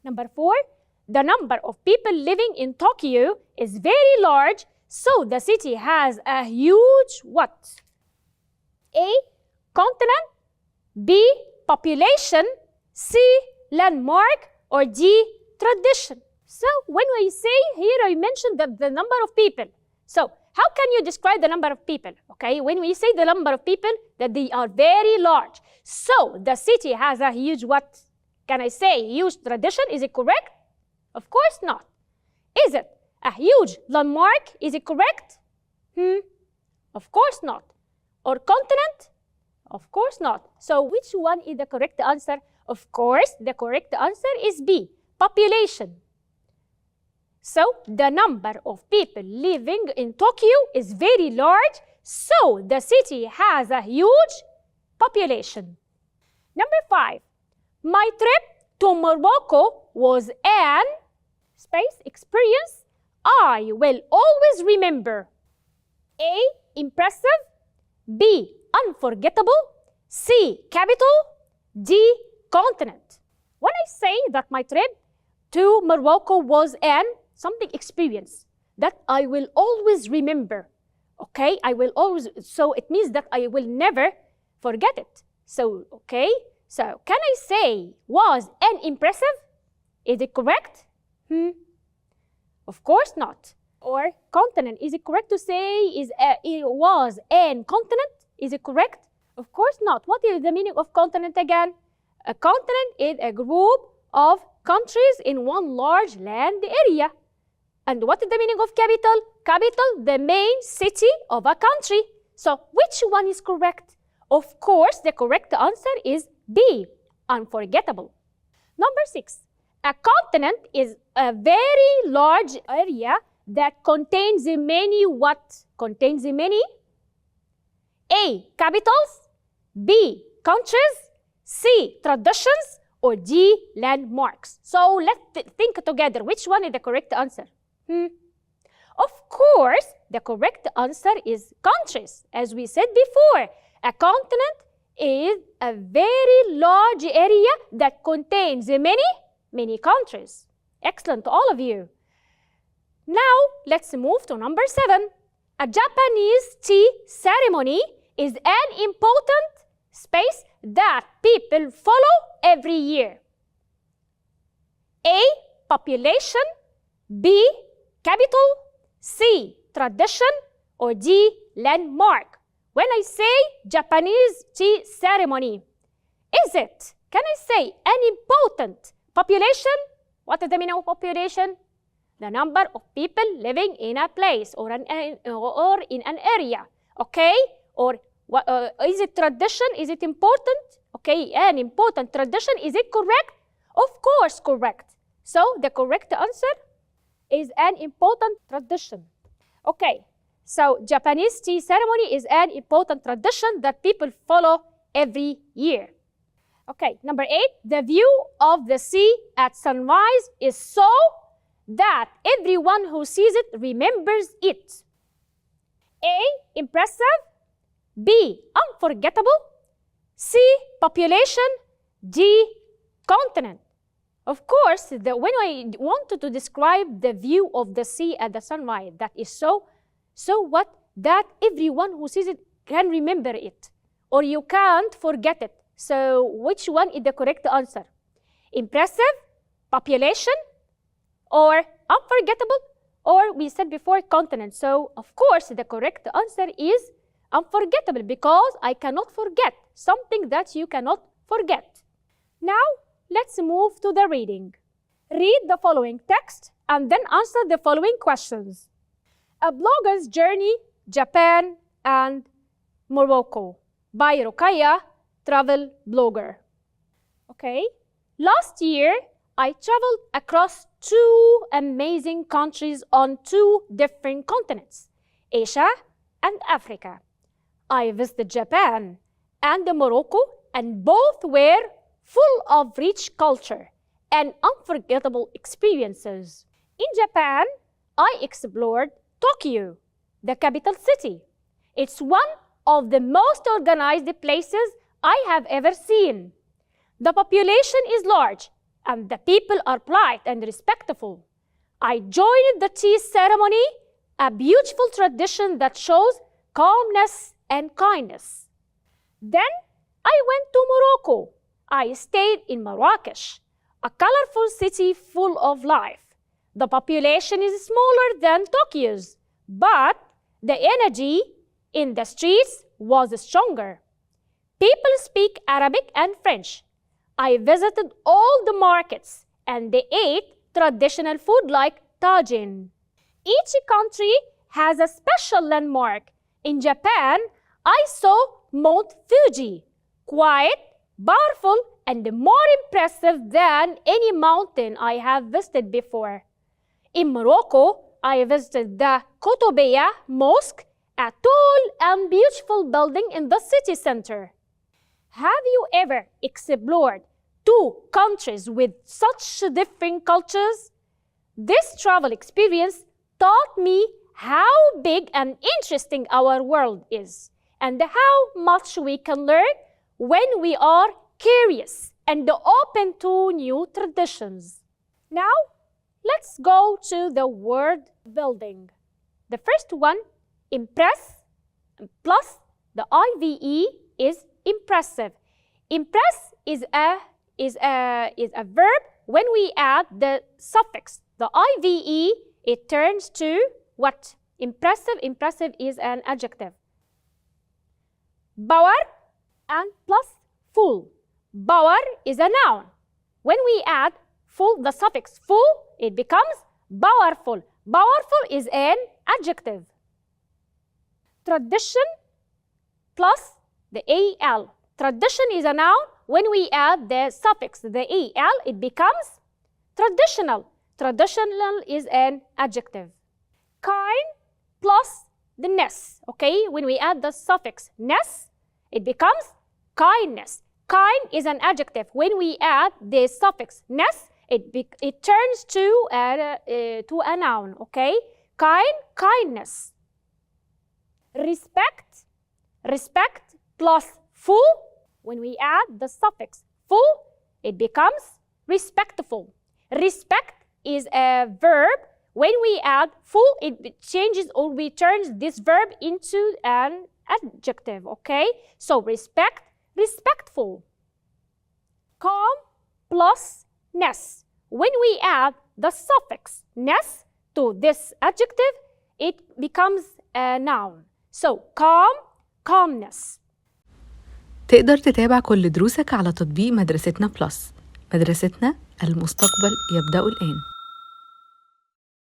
Number 4, the number of people living in Tokyo is very large, so the city has a huge what? A, continent, B, population, C, landmark, or D, tradition. So when we say here, I mentioned that the number of people. So how can you describe the number of people? Okay, when we say the number of people, that they are very large. So the city has a huge what? Can I say huge tradition? Is it correct? Of course not. Is it a huge landmark? Is it correct? Of course not. Or continent? Of course not. So which one is the correct answer? Of course, the correct answer is B, population. So the number of people living in Tokyo is very large, so the city has a huge population. Number 5, my trip to Morocco was an space experience I will always remember. A, impressive, B, unforgettable, C, capital, D, continent. When I say that my trip to Morocco was an something experience that I will always remember, okay? I will always, so it means that I will never forget it. So, okay, so can I say was an impressive? Is it correct? Of course not. Or continent, is it correct to say it was an continent? Is it correct? Of course not. What is the meaning of continent again? A continent is a group of countries in one large land area. And what is the meaning of capital? Capital, the main city of a country. So which one is correct? Of course, the correct answer is B, unforgettable. Number 6, a continent is a very large area that contains many what? Contains many? A, capitals, B, countries, C, traditions, or D, landmarks. So let's think together. Which one is the correct answer? Of course, the correct answer is countries. As we said before, a continent is a very large area that contains many countries. Excellent to all of you. Now, let's move to number 7. A Japanese tea ceremony is an important space that people follow every year. A, population, B, capital, C, tradition, or D, landmark. When I say Japanese tea ceremony, is it, can I say, an important population? What is the meaning of population? The number of people living in a place or in an area, okay? Or is it tradition? Is it important? Okay, an important tradition. Is it correct? Of course, correct. So the correct answer is an important tradition. Okay, so Japanese tea ceremony is an important tradition that people follow every year. Okay, number 8, the view of the sea at sunrise is so that everyone who sees it remembers it. A, impressive, B, unforgettable, C, population, D, continent. Of course, when I wanted to describe the view of the sea at the sunrise, that is so what? That everyone who sees it can remember it, or you can't forget it. So which one is the correct answer? Impressive, population, or unforgettable, or we said before continent. So of course, the correct answer is unforgettable, because I cannot forget something that you cannot forget. Now, let's move to the reading. Read the following text and then answer the following questions. A Blogger's Journey, Japan and Morocco by Ruqayya, travel blogger. Okay, last year I traveled across 2 amazing countries on 2 different continents, Asia and Africa. I visited Japan and Morocco, and both were full of rich culture and unforgettable experiences. In Japan, I explored Tokyo, the capital city. It's one of the most organized places I have ever seen. The population is large and the people are polite and respectful. I joined the tea ceremony, a beautiful tradition that shows calmness and kindness. Then I went to Morocco. I stayed in Marrakesh, a colorful city full of life. The population is smaller than Tokyo's, but the energy in the streets was stronger. People speak Arabic and French. I visited all the markets and they ate traditional food like tagine. Each country has a special landmark. In Japan, I saw Mount Fuji, quiet, powerful, and more impressive than any mountain I have visited before. In Morocco, I visited the Qutubiyya Mosque, a tall and beautiful building in the city center. Have you ever explored two countries with such different cultures? This travel experience taught me how big and interesting our world is and how much we can learn when we are curious and open to new traditions. Now, let's go to the word building. The first one, impress, plus the IVE is impressive. Impress is a verb. When we add the suffix, the IVE, it turns to what? Impressive. Impressive is an adjective. Power and plus full. Power is a noun. When we add full, the suffix full, it becomes powerful. Powerful is an adjective. Tradition plus the AL. Tradition is a noun. When we add the suffix, the AL, it becomes traditional. Traditional is an adjective. Kind plus the ness. Okay, when we add the suffix ness, it becomes kindness. Kind is an adjective. When we add the suffix ness, it turns to a noun. Okay, kind, kindness. Respect. Respect plus full. When we add the suffix full, it becomes respectful. Respect is a verb. When we add full, it changes or we turn this verb into an adjective, okay? So respect, respectful. Calm plus ness. When we add the suffix ness to this adjective, it becomes a noun. So calm, calmness. تقدر تتابع كل دروسك على تطبيق مدرستنا بلس. مدرستنا، المستقبل يبدأ الآن.